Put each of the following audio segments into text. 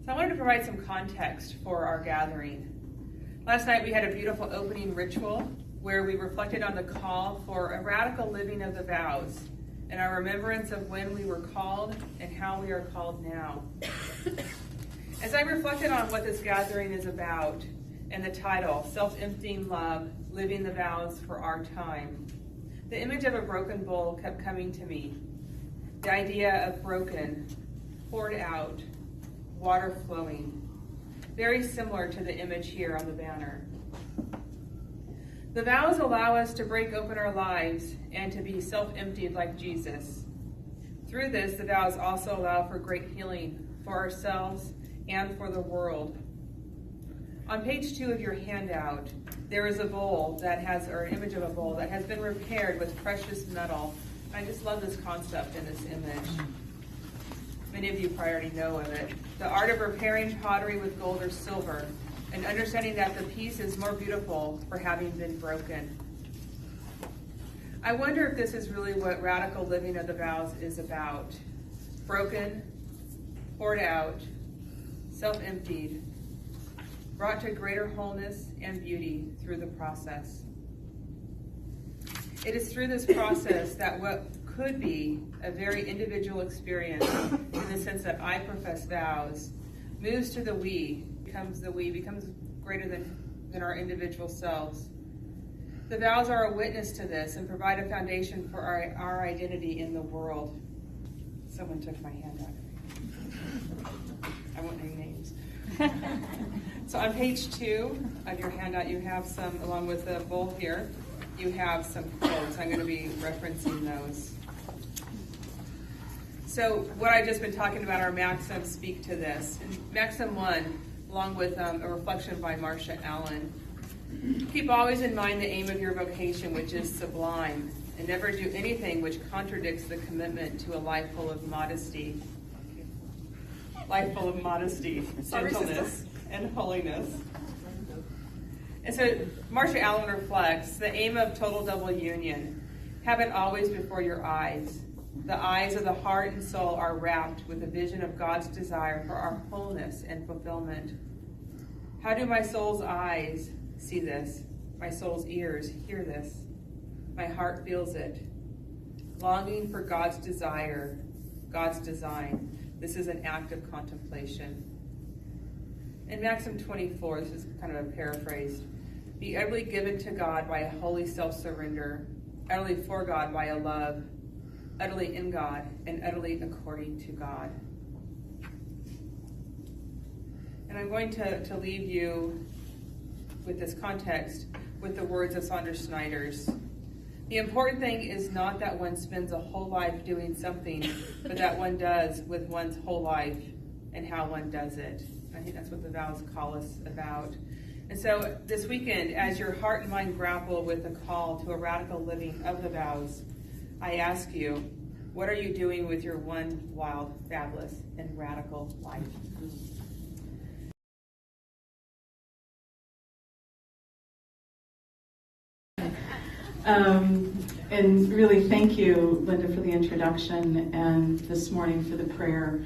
So I wanted to provide some context for our gathering. Last night we had a beautiful opening ritual where we reflected on the call for a radical living of the vows and our remembrance of when we were called and how we are called now. As I reflected on what this gathering is about and the title, Self-Emptying Love, Living the Vows for Our Time, the image of a broken bowl kept coming to me. The idea of broken, poured out, water flowing, very similar to the image here on the banner. The vows allow us to break open our lives and to be self-emptied like Jesus. Through this, the vows also allow for great healing for ourselves and for the world. On page 2 of your handout, there is a bowl that has, or an image of a bowl that has been repaired with precious metal. I just love this concept in this image. Many of you probably already know of it. The art of repairing pottery with gold or silver, and understanding that the piece is more beautiful for having been broken. I wonder if this is really what radical living of the vows is about. Broken, poured out, self-emptied, brought to greater wholeness and beauty through the process. It is through this process that what could be a very individual experience, in the sense that I profess vows, moves to the we, becomes greater than our individual selves. The vows are a witness to this and provide a foundation for our identity in the world. Someone took my hand out. I won't name names. So on page 2 of your handout, you have some, along with the bowl here, you have some quotes. I'm going to be referencing those. So what I've just been talking about, our maxims speak to this. And maxim 1, along with a reflection by Marcia Allen. Keep always in mind the aim of your vocation, which is sublime, and never do anything which contradicts the commitment to a life full of modesty. Life full of modesty, gentleness, and holiness. And so Marcia Allen reflects, the aim of total double union. Have it always before your eyes. The eyes of the heart and soul are wrapped with a vision of God's desire for our wholeness and fulfillment. How do my soul's eyes see this? My soul's ears hear this. My heart feels it. Longing for God's desire, God's design. This is an act of contemplation. In Maxim 24, this is kind of a paraphrase. Be utterly given to God by a holy self-surrender, utterly for God by a love, utterly in God, and utterly according to God. And I'm going to leave you with this context with the words of Sandra Snyder's. The important thing is not that one spends a whole life doing something, but that one does with one's whole life and how one does it. I think that's what the vows call us about. And so this weekend, as your heart and mind grapple with the call to a radical living of the vows, I ask you, what are you doing with your one wild, fabulous, and radical life? And really thank you, Linda, for the introduction and this morning for the prayer.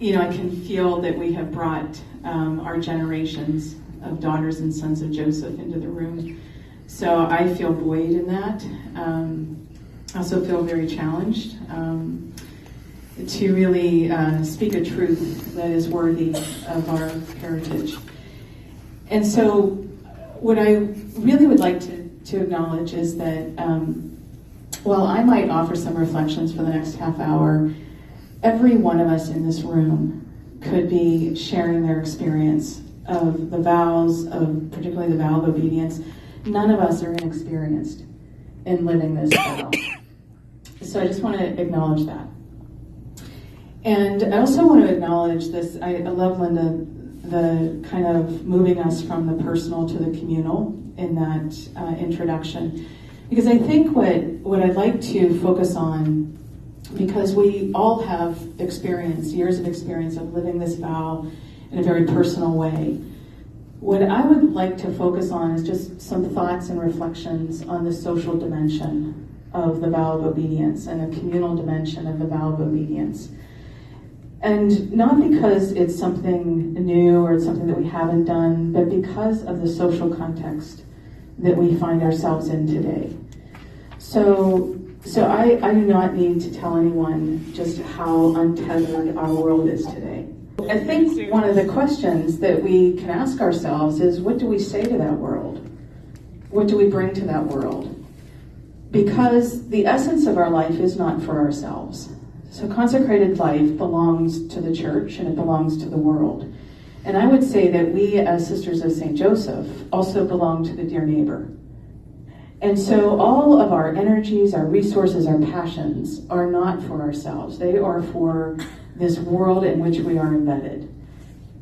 I can feel that we have brought our generations of daughters and sons of Joseph into the room. So I feel buoyed in that. I also feel very challenged to really speak a truth that is worthy of our heritage. And so what I really would like to acknowledge is that while I might offer some reflections for the next half hour, every one of us in this room could be sharing their experience of the vows, of particularly the vow of obedience. None of us are inexperienced in living this vow. So I just want to acknowledge that. And I also want to acknowledge this. I love, Linda, the kind of moving us from the personal to the communal in that introduction. Because I think what I'd like to focus on, because we all have experience, years of experience of living this vow in a very personal way, what I would like to focus on is just some thoughts and reflections on the social dimension of the vow of obedience and the communal dimension of the vow of obedience. And not because it's something new or it's something that we haven't done, but because of the social context that we find ourselves in today. So I do not need to tell anyone just how untethered our world is today. I think one of the questions that we can ask ourselves is, what do we say to that world? What do we bring to that world? Because the essence of our life is not for ourselves. So consecrated life belongs to the church and it belongs to the world. And I would say that we as Sisters of St. Joseph also belong to the dear neighbor. And so all of our energies, our resources, our passions are not for ourselves. They are for this world in which we are embedded.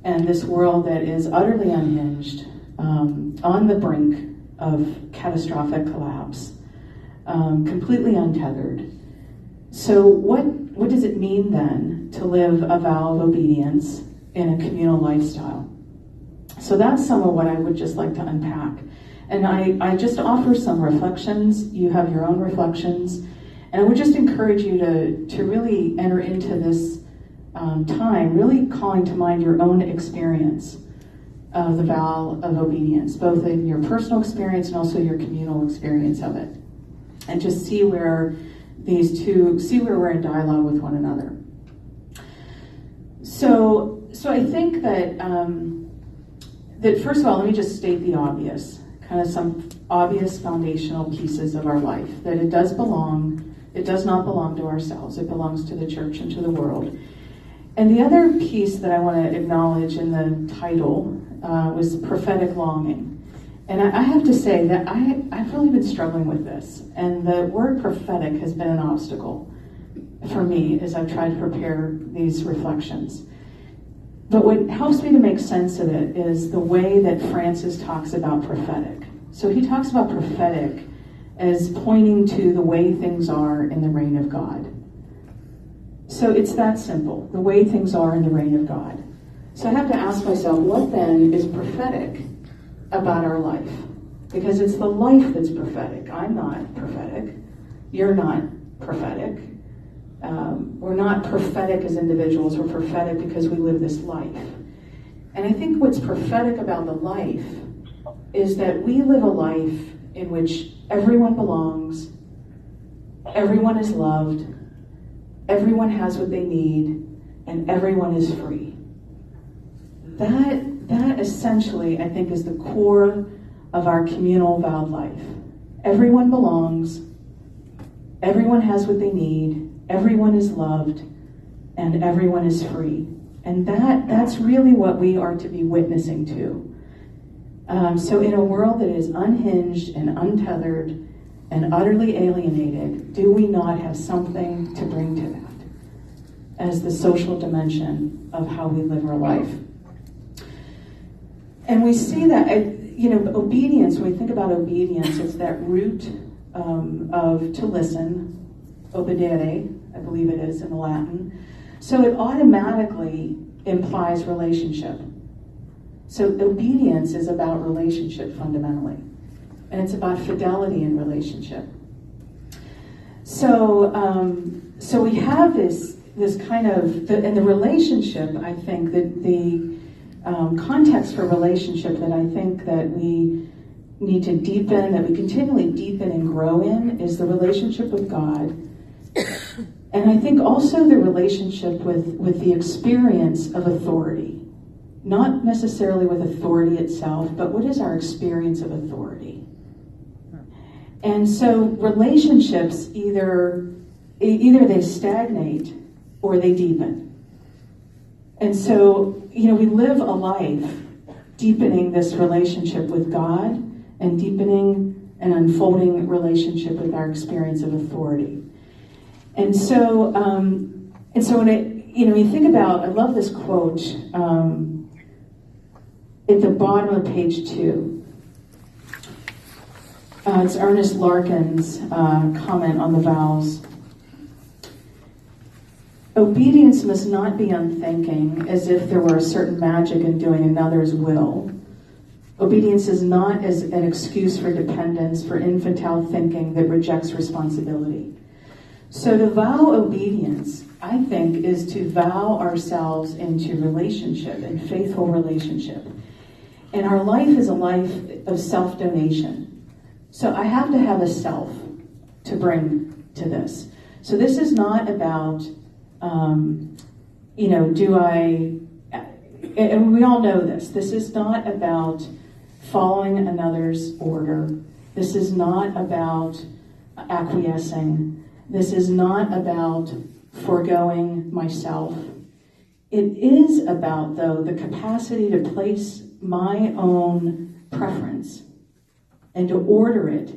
And this world that is utterly unhinged, on the brink of catastrophic collapse, completely untethered. So what does it mean then to live a vow of obedience in a communal lifestyle? So that's some of what I would just like to unpack. And I just offer some reflections. You have your own reflections. And I would just encourage you to really enter into this time, really calling to mind your own experience of the vow of obedience, both in your personal experience and also your communal experience of it. And just see where we're in dialogue with one another. So I think that first of all, let me just state the obvious, kind of some obvious foundational pieces of our life, that it does not belong to ourselves. It belongs to the church and to the world. And the other piece that I want to acknowledge in the title was prophetic longing. And I have to say that I've really been struggling with this. And the word prophetic has been an obstacle for me as I've tried to prepare these reflections. But what helps me to make sense of it is the way that Francis talks about prophetic. So he talks about prophetic as pointing to the way things are in the reign of God. So it's that simple, the way things are in the reign of God. So I have to ask myself, what then is prophetic about our life? Because it's the life that's prophetic. I'm not prophetic. You're not prophetic. We're not prophetic as individuals. We're prophetic because we live this life. And I think what's prophetic about the life is that we live a life in which everyone belongs, everyone is loved, everyone has what they need, and everyone is free. That essentially, I think, is the core of our communal vowed life. Everyone belongs, everyone has what they need, everyone is loved, and everyone is free. And that's really what we are to be witnessing to. So in a world that is unhinged and untethered and utterly alienated, do we not have something to bring to that as the social dimension of how we live our life? And we see that, obedience, when we think about obedience, it's that root of to listen, obedere, I believe it is in the Latin. So it automatically implies relationship. So obedience is about relationship fundamentally. And it's about fidelity in relationship. So we have this kind of, and the relationship, I think, that the context for relationship that I think that we need to deepen, that we continually deepen and grow in, is the relationship with God. And I think also the relationship with the experience of authority. Not necessarily with authority itself, but what is our experience of authority? And so relationships either they stagnate or they deepen. And so, we live a life deepening this relationship with God and deepening and unfolding relationship with our experience of authority. And so when you think about, I love this quote at the bottom of page 2. It's Ernest Larkin's comment on the vows. Obedience must not be unthinking, as if there were a certain magic in doing another's will. Obedience is not as an excuse for dependence, for infantile thinking that rejects responsibility. So to vow obedience, I think, is to vow ourselves into relationship and faithful relationship. And our life is a life of self-donation. So I have to have a self to bring to this. So this is not about, and we all know this. This is not about following another's order. This is not about acquiescing. This is not about foregoing myself. It is about, though, the capacity to place my own preference and to order it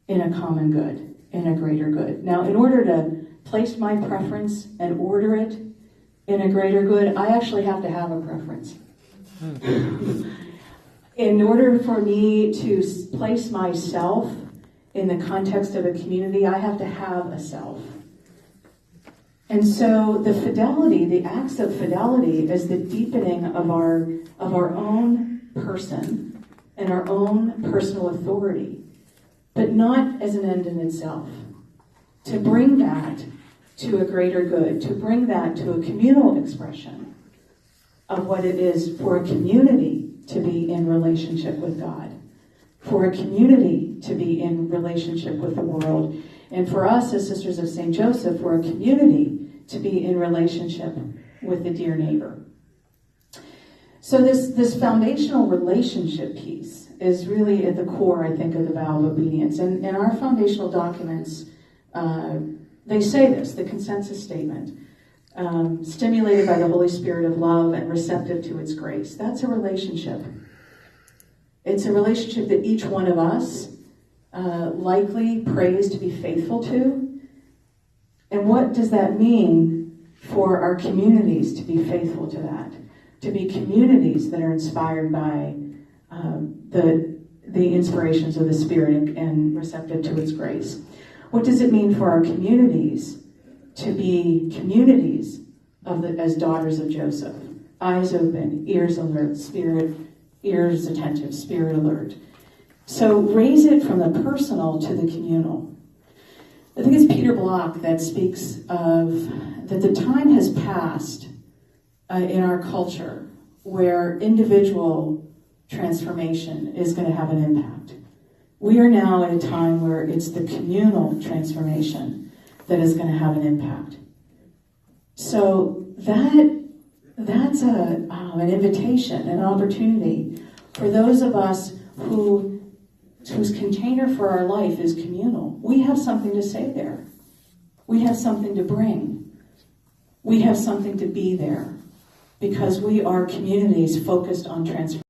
in a common good, in a greater good. Now, in order to place my preference and order it in a greater good, I actually have to have a preference. In order for me to place myself in the context of a community, I have to have a self. And so the fidelity, the acts of fidelity, is the deepening of our own person and our own personal authority, but not as an end in itself. To bring that to a greater good, to bring that to a communal expression of what it is for a community to be in relationship with God, for a community to be in relationship with the world, and for us as Sisters of St. Joseph, for a community to be in relationship with the dear neighbor. So this foundational relationship piece is really at the core, I think, of the vow of obedience. And in our foundational documents, they say this, the consensus statement, stimulated by the Holy Spirit of love and receptive to its grace. That's a relationship. It's a relationship that each one of us likely prays to be faithful to. And what does that mean for our communities to be faithful to that? To be communities that are inspired by the inspirations of the Spirit and receptive to its grace. What does it mean for our communities to be communities as daughters of Joseph? Eyes open, ears alert, ears attentive, spirit alert. So raise it from the personal to the communal. I think it's Peter Block that speaks of that the time has passed in our culture where individual transformation is going to have an impact. We are now at a time where it's the communal transformation that is going to have an impact. So that's an invitation, an opportunity for those of us whose container for our life is communal. We have something to say there. We have something to bring. We have something to be there because we are communities focused on transformation.